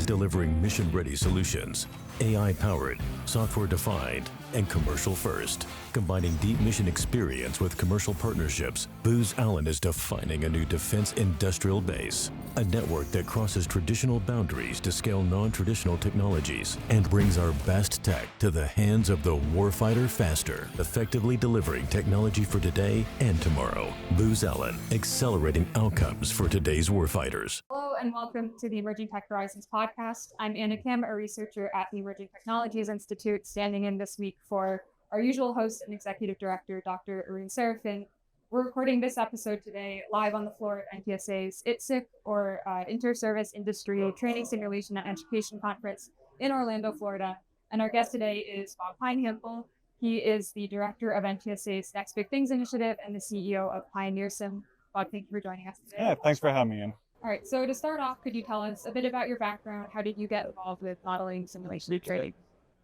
delivering mission-ready solutions, AI-powered, software-defined, and commercial-first. Combining deep mission experience with commercial partnerships, Booz Allen is defining a new defense industrial base, a network that crosses traditional boundaries to scale non-traditional technologies and brings our best tech to the hands of the warfighter faster, effectively delivering technology for today and tomorrow. Booz Allen, accelerating outcomes for today's warfighters. Hello and welcome to the Emerging Tech Horizons podcast. I'm Anna Kim, a researcher at the Emerging Technologies Institute, standing in this week for our usual host and executive director, Dr. Arun Serafin. We're recording this episode today live on the floor at NTSA's ITSEC, or Interservice Industry Training, Simulation, and Education Conference in Orlando, Florida. And our guest today is Bob Kleinhample. He is the director of NTSA's Next Big Things initiative and the CEO of PioneerSim. Bob, thank you for joining us today. Yeah, thanks for having me in. All right, so to start off, could you tell us a bit about your background? How did you get involved with modeling, simulation, and training?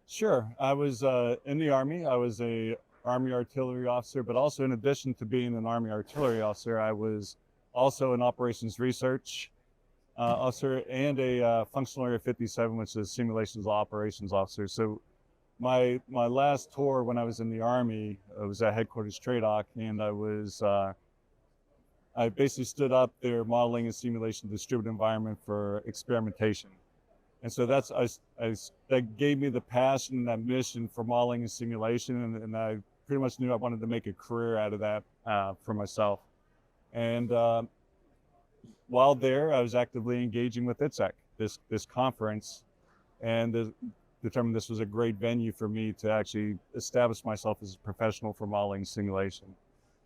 Sure. I was in the Army. I was a Army artillery officer, but also in addition to being an Army artillery officer, I was also an operations research officer and a functional area 57, which is simulations operations officer. So my last tour when I was in the Army, I was at headquarters TRADOC, and I basically stood up their modeling and simulation distributed environment for experimentation. And so that gave me the passion and that mission for modeling and simulation, and I pretty much knew I wanted to make a career out of that for myself. And while there, I was actively engaging with ITSEC, this conference, and determined this was a great venue for me to actually establish myself as a professional for modeling and simulation.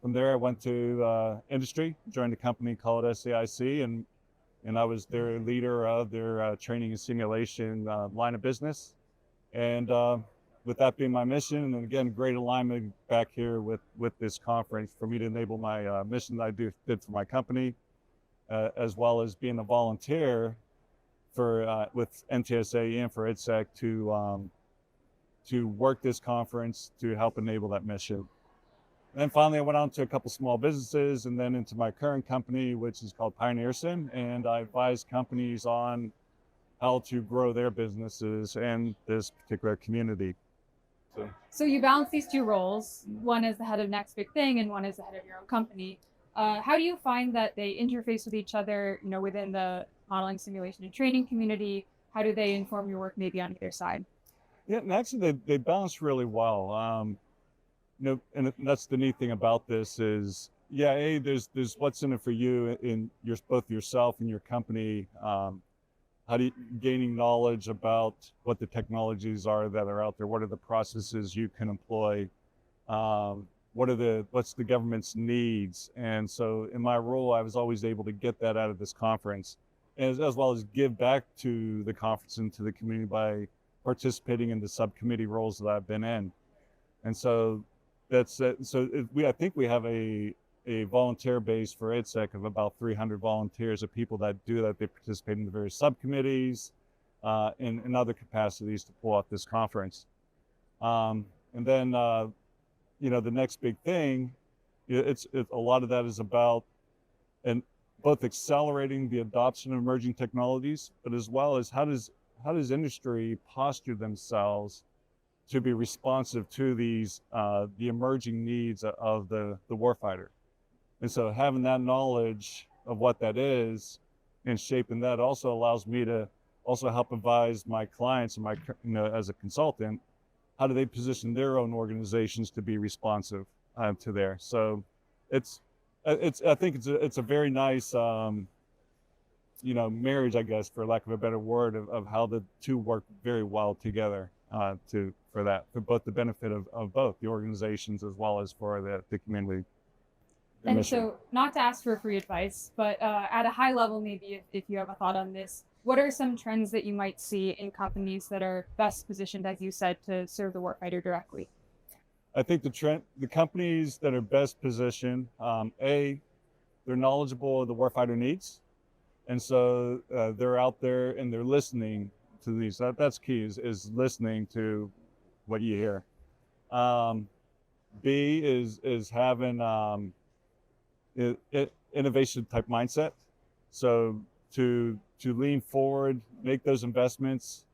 From there, I went to industry, joined a company called SAIC, and I was their leader of their training and simulation line of business. And with that being my mission, and again, great alignment back here with this conference for me to enable my mission that I did for my company, as well as being a volunteer for with NTSA and for ITSEC to work this conference to help enable that mission. And then finally, I went on to a couple small businesses and then into my current company, which is called PioneerSim, and I advise companies on how to grow their businesses and this particular community. So you balance these two roles, one as the head of Next Big Thing and one as the head of your own company. How do you find that they interface with each other, within the modeling, simulation, and training community? How do they inform your work maybe on either side? Yeah, and actually they balance really well. And that's the neat thing about this is, there's what's in it for you in both yourself and your company. How do you gaining knowledge about what the technologies are that are out there? What are the processes you can employ? What's the government's needs? And so in my role, I was always able to get that out of this conference, as well as give back to the conference and to the community by participating in the subcommittee roles that I've been in. And so that's it. I think we have a volunteer base for ITSEC of about 300 volunteers of people that do that. They participate in the various subcommittees in other capacities to pull off this conference. And then, the next big thing, a lot of that is about both accelerating the adoption of emerging technologies, but as well as how does industry posture themselves to be responsive to these the emerging needs of the warfighter. And so having that knowledge of what that is and shaping that also allows me to also help advise my clients and as a consultant, how do they position their own organizations to be responsive to there. So I think it's a very nice marriage, I guess, for lack of a better word, of how the two work very well together for both the benefit of both the organizations as well as for the community. And so, not to ask for free advice, but at a high level, maybe if you have a thought on this, what are some trends that you might see in companies that are best positioned, as you said, to serve the warfighter directly? I think the companies that are best positioned, they're knowledgeable of the warfighter needs. And so they're out there and they're listening to these. That's key, is listening to what you hear. B is having innovation type mindset. So to lean forward, make those investments,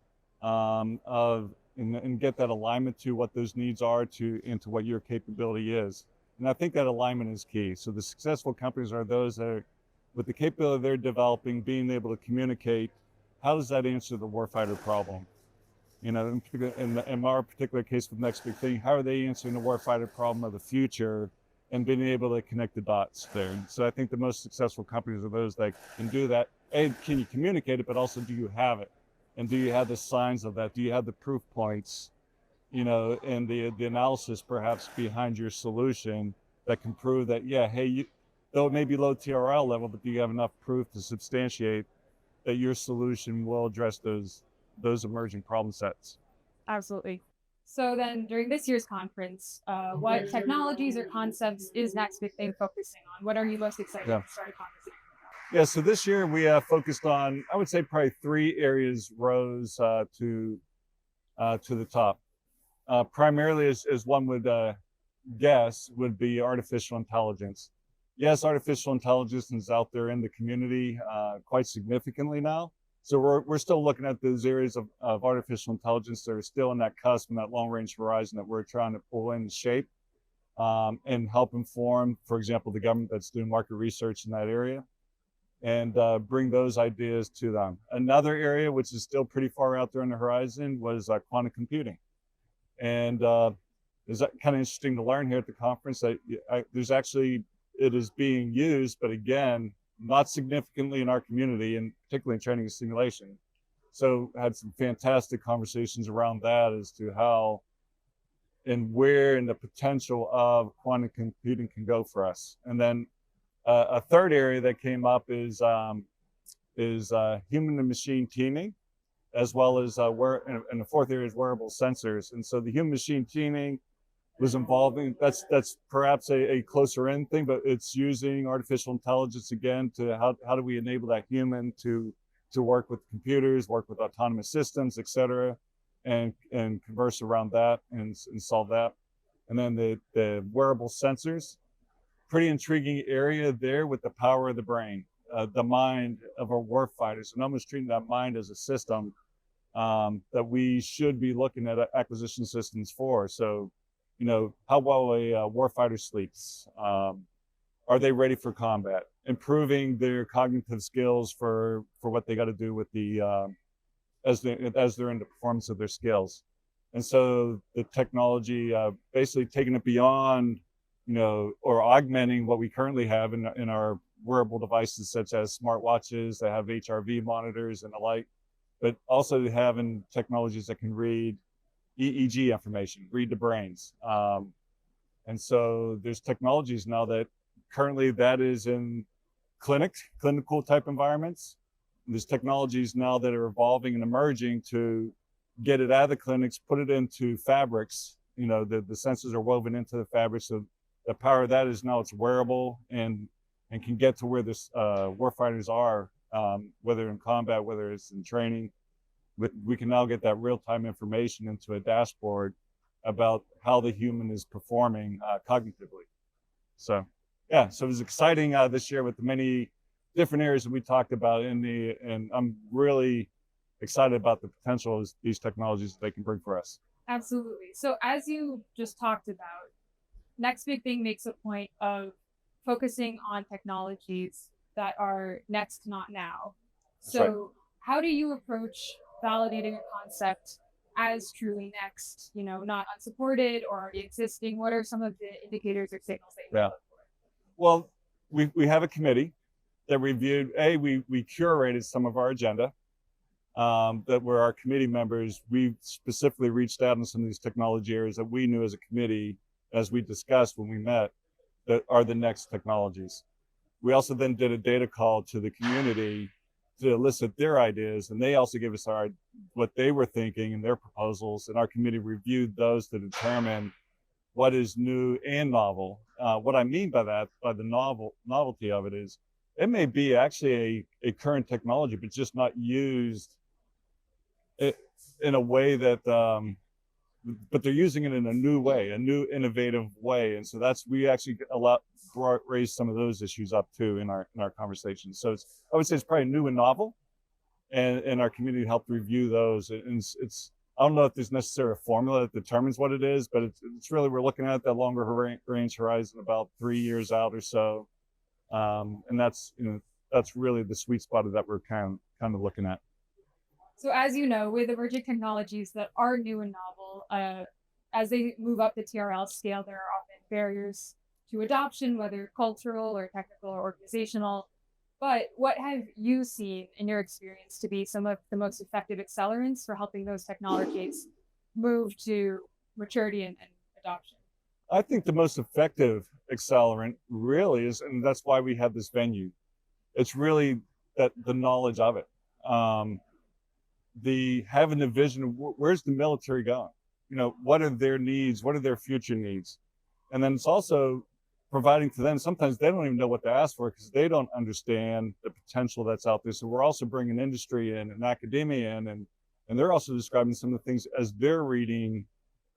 and get that alignment to what those needs are into what your capability is. And I think that alignment is key. So the successful companies are those that are, with the capability they're developing, being able to communicate, how does that answer the warfighter problem? In our particular case with Next Big Thing, how are they answering the warfighter problem of the future and being able to connect the dots there? So I think the most successful companies are those that can do that. A, can you communicate it, but also do you have it? And do you have the signs of that? Do you have the proof points, and the analysis perhaps behind your solution that can prove that, yeah, hey, though it may be low TRL level, but do you have enough proof to substantiate that your solution will address those emerging problem sets? Absolutely. So then during this year's conference, what technologies or concepts is Next Big Thing focusing on? What are you most excited to start a conversation about? Yeah, so this year we focused on, I would say, probably 3 areas rose to the top. Primarily, as one would guess, would be artificial intelligence. Yes, artificial intelligence is out there in the community quite significantly now. So we're still looking at those areas of artificial intelligence that are still in that cusp and that long-range horizon that we're trying to pull in shape and help inform, for example, the government that's doing market research in that area, and bring those ideas to them. Another area, which is still pretty far out there on the horizon, was quantum computing. And it's kind of interesting to learn here at the conference that it is being used, but again, not significantly in our community, and particularly in training and simulation. So I had some fantastic conversations around that as to how and where and the potential of quantum computing can go for us. And then a third area that came up is human and machine teaming, as well as and the fourth area is wearable sensors. And so the human machine teaming was involving, that's perhaps a closer end thing, but it's using artificial intelligence again to how do we enable that human to work with computers, work with autonomous systems, et cetera, and converse around that and solve that. And then the wearable sensors, pretty intriguing area there with the power of the brain, the mind of our warfighters, and almost treating that mind as a system that we should be looking at acquisition systems for. So, how well a warfighter sleeps. Are they ready for combat? Improving their cognitive skills for what they got to do with as they're in the performance of their skills. And so the technology, basically taking it beyond, or augmenting what we currently have in our wearable devices, such as smartwatches that have HRV monitors and the like, but also having technologies that can read EEG information, read the brains. And so there's technologies now that currently that is in clinical type environments. There's technologies now that are evolving and emerging to get it out of the clinics, put it into fabrics. The sensors are woven into the fabric. So the power of that is now it's wearable and can get to where this warfighters are, whether in combat, whether it's in training. We can now get that real-time information into a dashboard about how the human is performing cognitively. So, yeah, so it was exciting this year with the many different areas that we talked about and I'm really excited about the potential of these technologies that they can bring for us. Absolutely. So as you just talked about, Next Big Thing makes a point of focusing on technologies that are next, not now. So right. How do you approach validating a concept as truly next, not unsupported or already existing? What are some of the indicators or signals that you look for? Well, we have a committee that reviewed, we curated some of our agenda that were our committee members. We specifically reached out on some of these technology areas that we knew as a committee, as we discussed when we met, that are the next technologies. We also then did a data call to the community to elicit their ideas, and they also gave us what they were thinking and their proposals, and our committee reviewed those to determine what is new and novel. What I mean by that, by the novelty of it, is it may be actually a current technology, but just not used in a way that, but they're using it in a new way, a new innovative way. And so we actually raised some of those issues up too in our conversation. So I would say it's probably new and novel, and our community helped review those. And it's I don't know if there's necessarily a formula that determines what it is, but it's really, we're looking at that longer range horizon, about 3 years out or so. And that's, that's really the sweet spot that we're kind of looking at. So as you know, with emerging technologies that are new and novel, as they move up the TRL scale, there are often barriers to adoption, whether cultural or technical or organizational. But what have you seen in your experience to be some of the most effective accelerants for helping those technologies move to maturity and adoption? I think the most effective accelerant really is, and that's why we have this venue, it's really that the knowledge of it. The having the vision of where's the military going? What are their needs? What are their future needs? And then it's also providing to them. Sometimes they don't even know what to ask for because they don't understand the potential that's out there. So we're also bringing industry in and academia in, and they're also describing some of the things as they're reading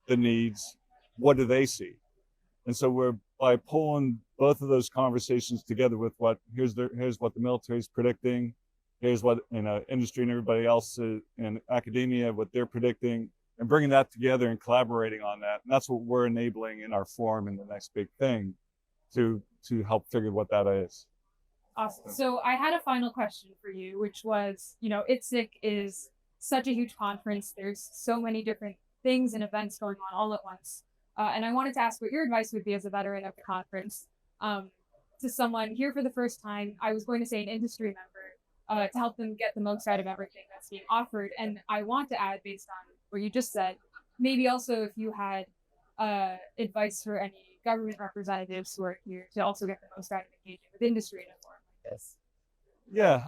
the needs. What do they see? And so we're, by pulling both of those conversations together with here's what the military is predicting, here's what industry and everybody else in academia, what they're predicting, and bringing that together and collaborating on that. And that's what we're enabling in our forum in the next big thing to help figure what that is. Awesome. So I had a final question for you, which was, ITSEC is such a huge conference. There's so many different things and events going on all at once. And I wanted to ask what your advice would be as a veteran of the conference to someone here for the first time. I was going to say an industry member to help them get the most out of everything that's being offered. And I want to add, based on what you just said, maybe also if you had advice for any government representatives who are here to also get the most out of engaging with industry in a forum like this. Yeah.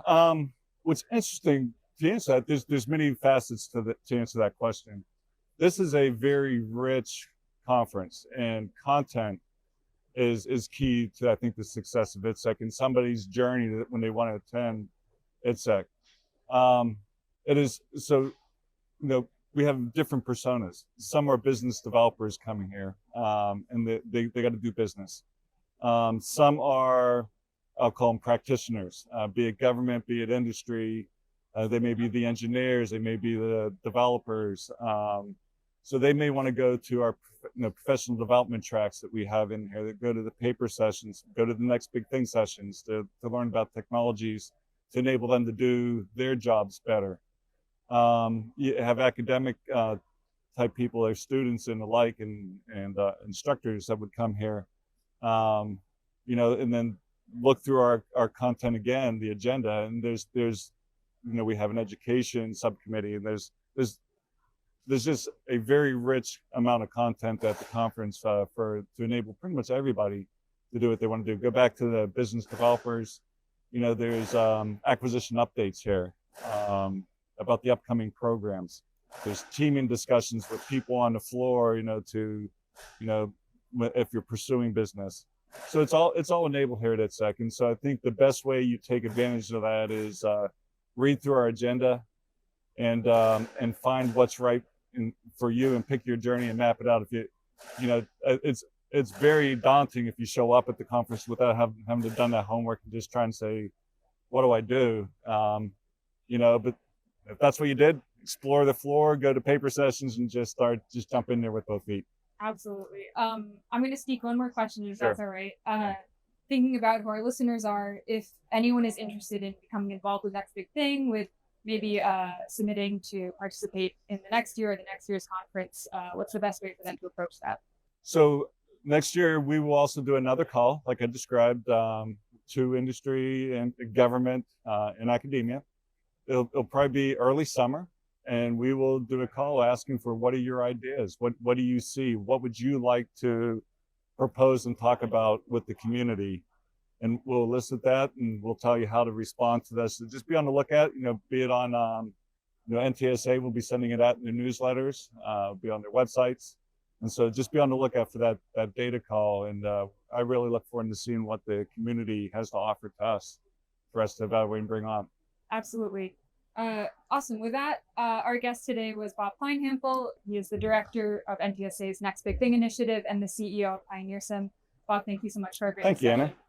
What's interesting to answer that, there's many facets to answer that question. This is a very rich conference, and content is key to, I think, the success of ITSEC and somebody's journey when they want to attend ITSEC. It is so, we have different personas. Some are business developers coming here, and they got to do business. Some are, I'll call them practitioners, be it government, be it industry. They may be the engineers, they may be the developers. So they may want to go to our professional development tracks that we have in here, that go to the paper sessions, go to the next big thing sessions to learn about technologies to enable them to do their jobs better. You have academic type people, their students and the like, and instructors that would come here, and then look through our content again, the agenda, and there's we have an education subcommittee, and there's just a very rich amount of content at the conference to enable pretty much everybody to do what they want to do. Go back to the business developers, there's acquisition updates here. About the upcoming programs. There's teaming discussions with people on the floor, if you're pursuing business. So it's all enabled here at ITSEC. And so I think the best way you take advantage of that is read through our agenda and find what's right for you and pick your journey and map it out. If it's very daunting if you show up at the conference without having to done that homework and just try and say, what do I do? But if that's what you did, explore the floor, go to paper sessions, and just jump in there with both feet. Absolutely. I'm going to sneak one more question, if Sure. that's all right. Thinking about who our listeners are, if anyone is interested in becoming involved with Next Big Thing, with maybe submitting to participate in the next year or the next year's conference, what's the best way for them to approach that? So next year, we will also do another call, like I described, to industry and government and academia. It'll probably be early summer, and we will do a call asking for what are your ideas? What do you see? What would you like to propose and talk about with the community? And we'll elicit that, and we'll tell you how to respond to this. So just be on the lookout, be it on, NTSA will be sending it out in their newsletters, be on their websites. And so just be on the lookout for that data call. And I really look forward to seeing what the community has to offer to us for us to evaluate and bring on. Absolutely. Awesome. With that, our guest today was Bob Kleinhample. He is the director of NTSA's Next Big Thing initiative and the CEO of Pioneer Sim. Bob, thank you so much for a great Thank you, discussion. Anna.